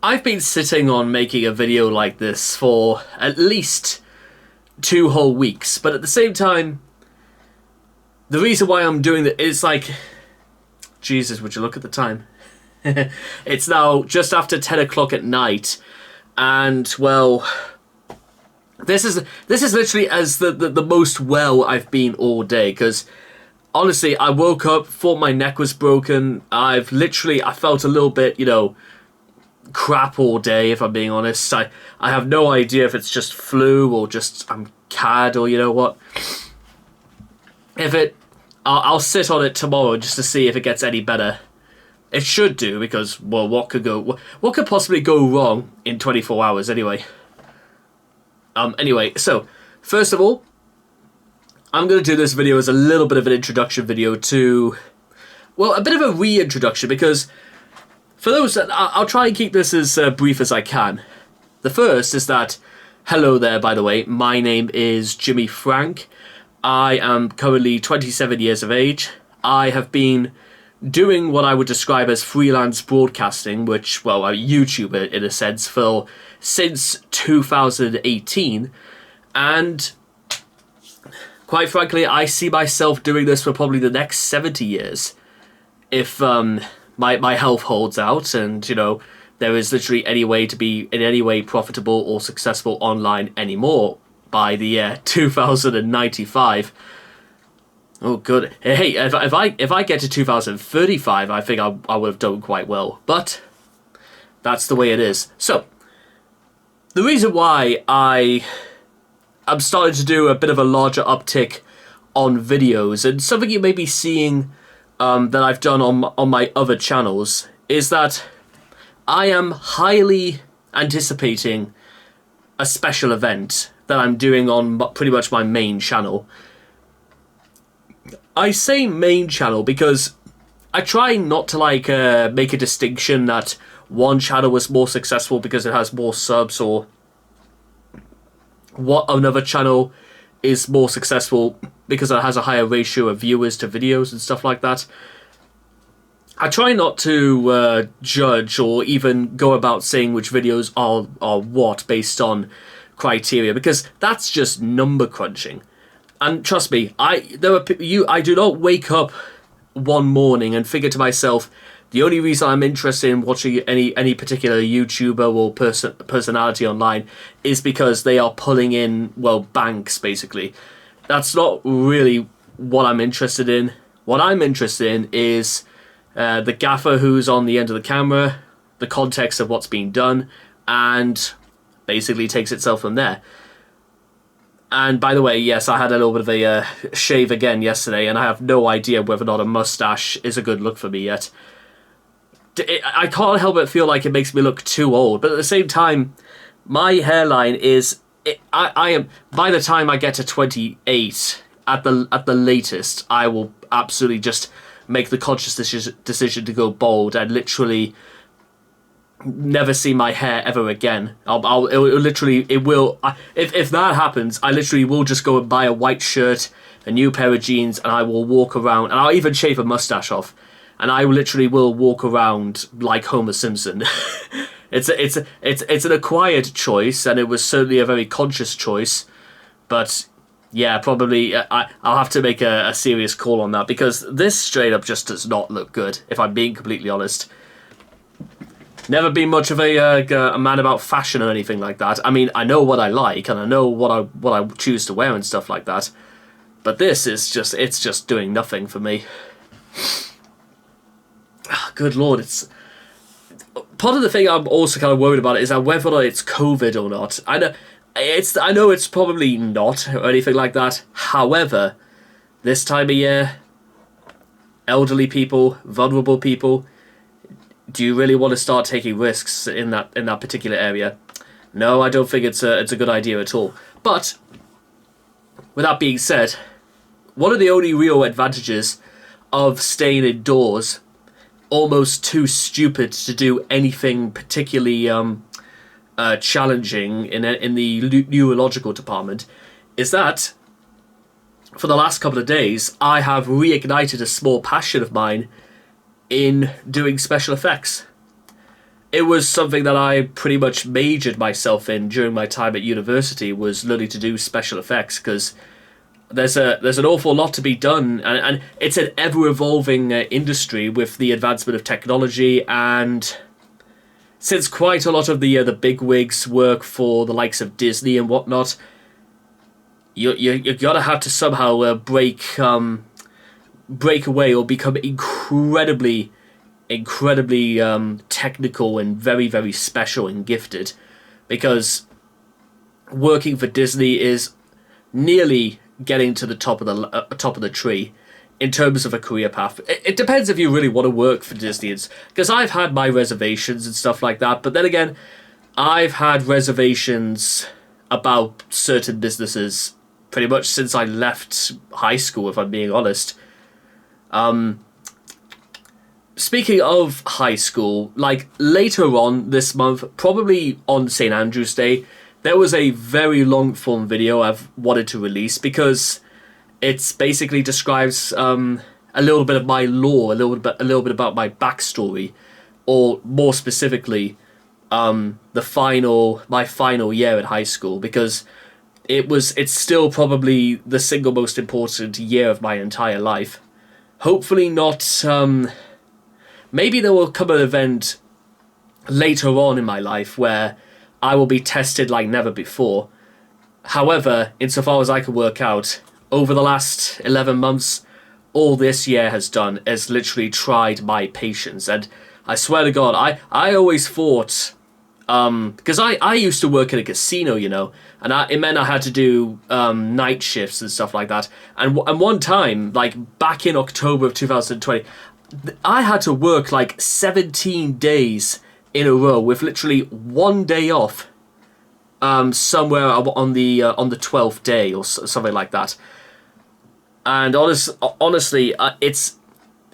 I've been sitting on making a video like this for at least 2 whole weeks, but at the same time, the reason why I'm doing that is like, Jesus, would you look at the time? It's now just after 10 o'clock at night, and well, this is literally as the most well I've been all day, because honestly, I woke up, thought my neck was broken. I felt a little bit, crap all day, if I'm being honest. I have no idea if it's just flu or just I'm CAD or you know what. I'll sit on it tomorrow just to see if it gets any better. It should do, because, well, what could possibly go wrong in 24 hours anyway? Anyway, so, first of all, I'm going to do this video as a little bit of an introduction video to, well, a bit of a reintroduction, because for those that, I'll try and keep this as brief as I can. The first is that, hello there, by the way, my name is Jimmy Frank. I am currently 27 years of age. I have been doing what I would describe as freelance broadcasting, which, well, a YouTuber in a sense, since 2018, and quite frankly, I see myself doing this for probably the next 70 years, if my health holds out, and there is literally any way to be in any way profitable or successful online anymore by the year 2095. Oh, good. Hey, if I get to 2035, I think I would have done quite well. But that's the way it is. So, the reason why I'm starting to do a bit of a larger uptick on videos, and something you may be seeing that I've done on my other channels, is that I am highly anticipating a special event that I'm doing on pretty much my main channel. I say main channel because I try not to make a distinction that one channel was more successful because it has more subs, or what another channel is more successful because it has a higher ratio of viewers to videos and stuff like that. I try not to judge or even go about saying which videos are what based on criteria, because that's just number crunching. And trust me, I do not wake up one morning and figure to myself, the only reason I'm interested in watching any particular YouTuber or personality online is because they are pulling in, well, banks, basically. That's not really what I'm interested in. What I'm interested in is the gaffer who's on the end of the camera, the context of what's being done, and basically takes itself from there. And by the way, yes, I had a little bit of a shave again yesterday, and I have no idea whether or not a mustache is a good look for me yet. I can't help but feel like it makes me look too old, but at the same time, my hairline is... I am... By the time I get to 28, at the latest, I will absolutely just make the conscious decision to go bald and literally never see my hair ever again. If that happens, I literally will just go and buy a white shirt, a new pair of jeans, and I will walk around, and I'll even shave a mustache off, and I literally will walk around like Homer Simpson. It's an acquired choice, and it was certainly a very conscious choice, but yeah, probably I'll have to make a serious call on that, because this straight up just does not look good, if I'm being completely honest. Never been much of a man about fashion or anything like that. I mean, I know what I like, and I know what I choose to wear and stuff like that. But this is it's just doing nothing for me. Good lord, it's... Part of the thing I'm also kind of worried about is whether or not it's COVID or not. I know it's probably not, or anything like that. However, this time of year, elderly people, vulnerable people... Do you really want to start taking risks in that particular area? No, I don't think it's a good idea at all. But with that being said, one of the only real advantages of staying indoors, almost too stupid to do anything particularly challenging in the neurological department, is that for the last couple of days I have reignited a small passion of mine in doing special effects. it was something that I pretty much majored myself in during my time at university, was learning to do special effects, because there's an awful lot to be done, and it's an ever-evolving industry with the advancement of technology, and since quite a lot of the bigwigs work for the likes of Disney and whatnot, you gotta have to somehow break away or become incredibly technical and very, very special and gifted, because working for Disney is nearly getting to the top of the tree in terms of a career path. It depends if you really want to work for Disney, because I've had my reservations and stuff like that, but then again, I've had reservations about certain businesses pretty much since I left high school, if I'm being honest. Speaking of high school, like later on this month, probably on St. Andrew's Day, there was a very long form video I've wanted to release, because it's basically describes a little bit of my lore, a little bit about my backstory, or more specifically, my final year at high school, because it's still probably the single most important year of my entire life. Hopefully not. Maybe there will come an event later on in my life where I will be tested like never before. However, insofar as I can work out, over the last 11 months, all this year has done is literally tried my patience. And I swear to God, I always thought, because I used to work at a casino, you know, and it meant I had to do night shifts and stuff like that. And one time, like back in October of 2020, I had to work like 17 days in a row with literally one day off, somewhere on the 12th day or something like that. And honestly, it's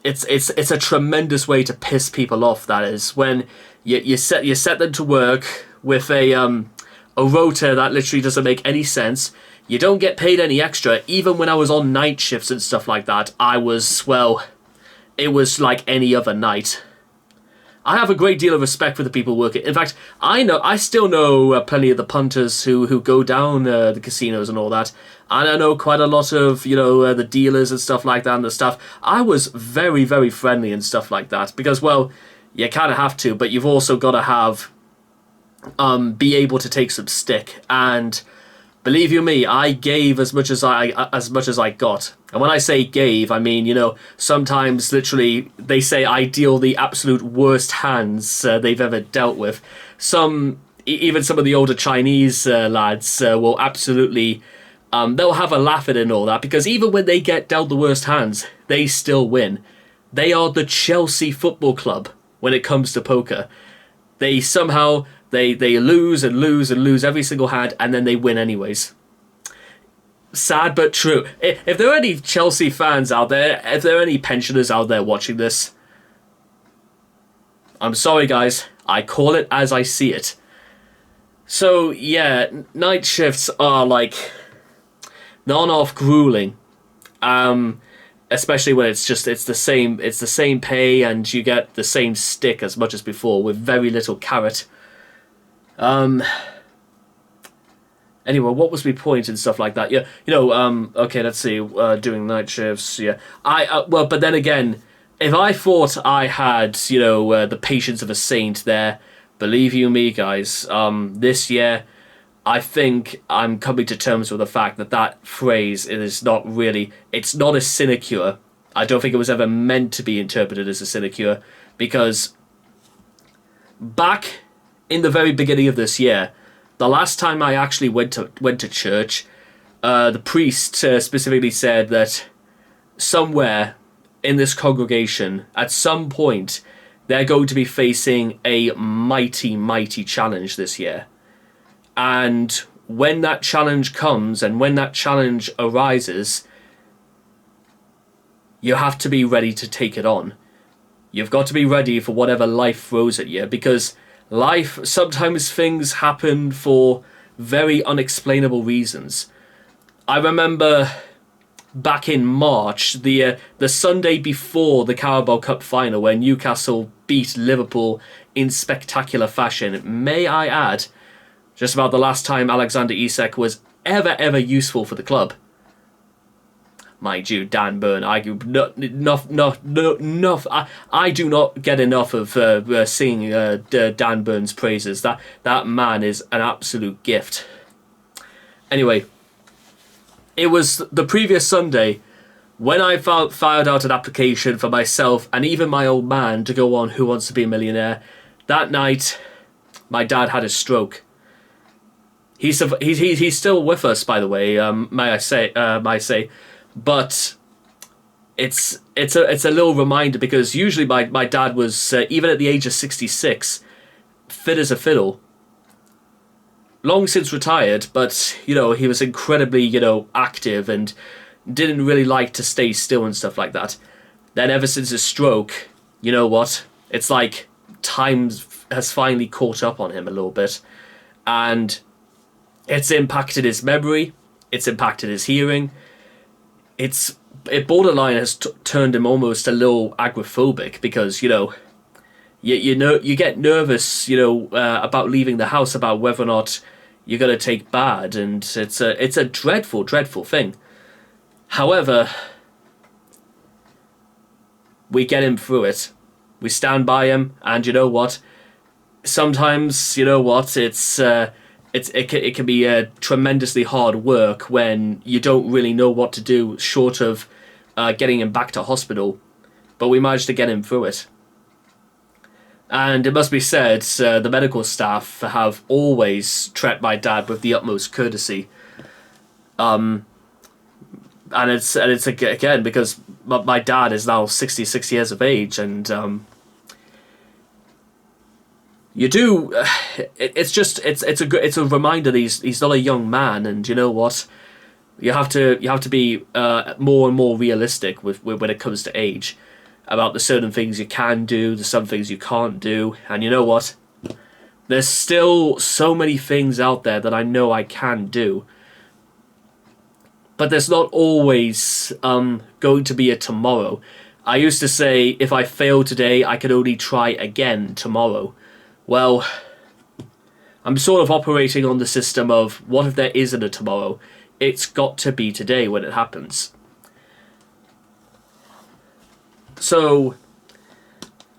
a tremendous way to piss people off. That is, when you set them to work with a rota that literally doesn't make any sense. You don't get paid any extra. Even when I was on night shifts and stuff like that, it was like any other night. I have a great deal of respect for the people working. In fact, I still know plenty of the punters who go down the casinos and all that. And I know quite a lot of, the dealers and stuff like that and the stuff. I was very, very friendly and stuff like that. Because, well, you kind of have to, but you've also got to have, be able to take some stick. And believe you me, I gave as much as I got. And when I say gave, I mean, sometimes literally they say I deal the absolute worst hands they've ever dealt with. Even some of the older Chinese lads will absolutely, they'll have a laugh at it and all that, because even when they get dealt the worst hands, they still win. They are the Chelsea Football Club when it comes to poker. They somehow, they lose and lose and lose every single hand, and then they win anyways. Sad but true. If there are any Chelsea fans out there, if there are any pensioners out there watching this, I'm sorry guys, I call it as I see it. So yeah, night shifts are like non-off grueling. Especially when it's the same pay and you get the same stick as much as before with very little carrot. Anyway, what was my point and stuff like that? Yeah, okay, let's see, doing night shifts, yeah. But then again, if I thought I had, the patience of a saint there, believe you me, guys, this year, I think I'm coming to terms with the fact that phrase is not really, it's not a sinecure. I don't think it was ever meant to be interpreted as a sinecure, because back in the very beginning of this year, the last time I actually went to church, the priest specifically said that somewhere in this congregation, at some point, they're going to be facing a mighty, mighty challenge this year. And when that challenge comes and when that challenge arises, you have to be ready to take it on. You've got to be ready for whatever life throws at you, because sometimes things happen for very unexplainable reasons. I remember back in March, the Sunday before the Carabao Cup final, where Newcastle beat Liverpool in spectacular fashion. May I add, just about the last time Alexander Isak was ever useful for the club. Mind you, Dan Burn, I do not get enough of singing Dan Burn's praises. That man is an absolute gift. Anyway, it was the previous Sunday when I fired out an application for myself and even my old man to go on Who Wants to Be a Millionaire. That night, my dad had a stroke. He's still with us, by the way. May I say, but it's a little reminder, because usually my dad was even at the age of 66, fit as a fiddle. Long since retired, but he was incredibly active and didn't really like to stay still and stuff like that. Then ever since his stroke, you know what? It's like time has finally caught up on him a little bit, and it's impacted his memory, it's impacted his hearing. It borderline has turned him almost a little agoraphobic, because you get nervous about leaving the house, about whether or not you're gonna take bad, and it's a dreadful thing. However, we get him through it. We stand by him, and you know what? Sometimes it can be tremendously hard work when you don't really know what to do, short of getting him back to hospital. But we managed to get him through it. And it must be said, the medical staff have always treated my dad with the utmost courtesy. And it's again because my dad is now 66 years of age, and it's a reminder that he's not a young man, and you know what, you have to be more and more realistic with when it comes to age, about the certain things you can do, the some things you can't do, and you know what, there's still so many things out there that I know I can do, but there's not always going to be a tomorrow. I used to say, if I fail today, I can only try again tomorrow. Well, I'm sort of operating on the system of, what if there isn't a tomorrow? It's got to be today when it happens. So,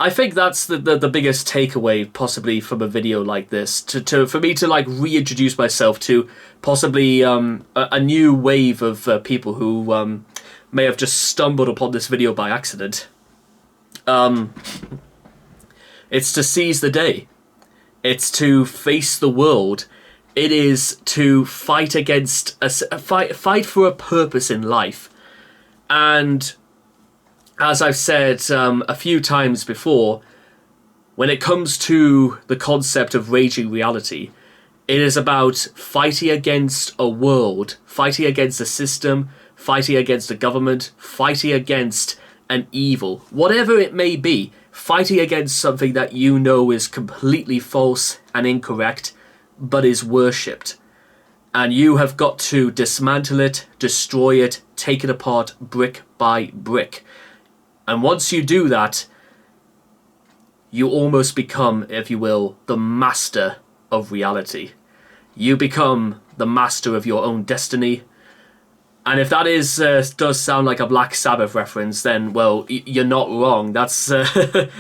I think that's the biggest takeaway possibly from a video like this, for me to like reintroduce myself to possibly a new wave of people who may have just stumbled upon this video by accident. It's to seize the day. It's to face the world. It is to fight against fight for a purpose in life. And as I've said a few times before, when it comes to the concept of raging reality, it is about fighting against a world, fighting against a system, fighting against a government, fighting against an evil, whatever it may be, fighting against something that you know is completely false and incorrect, but is worshipped. And you have got to dismantle it, destroy it, take it apart brick by brick. And once you do that, you almost become, if you will, the master of reality. You become the master of your own destiny. And if that does sound like a Black Sabbath reference, then, well, you're not wrong. That's I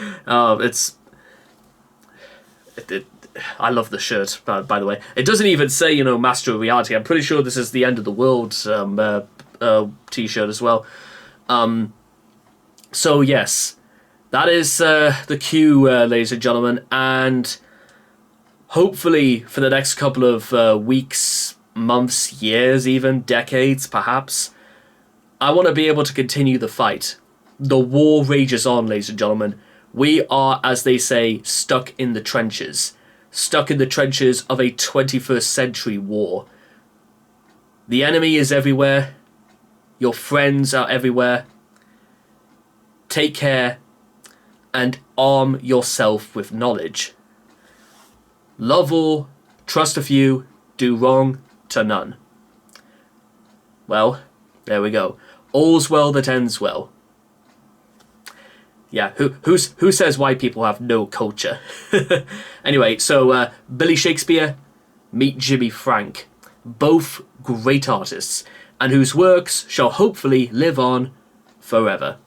love the shirt, by the way. It doesn't even say, master of reality. I'm pretty sure this is the end of the world t-shirt as well. So yes, that is the cue, ladies and gentlemen, and hopefully for the next couple of weeks, months, years even, decades perhaps, I want to be able to continue the fight. The war rages on, ladies and gentlemen. We are, as they say, stuck in the trenches. Stuck in the trenches of a 21st century war. The enemy is everywhere. Your friends are everywhere. Take care and arm yourself with knowledge. Love all, trust a few, do wrong to none. Well, there we go. All's well that ends well. Yeah, who says white people have no culture? Anyway, so Billy Shakespeare, meet Jimmy Frank. Both great artists, and whose works shall hopefully live on forever.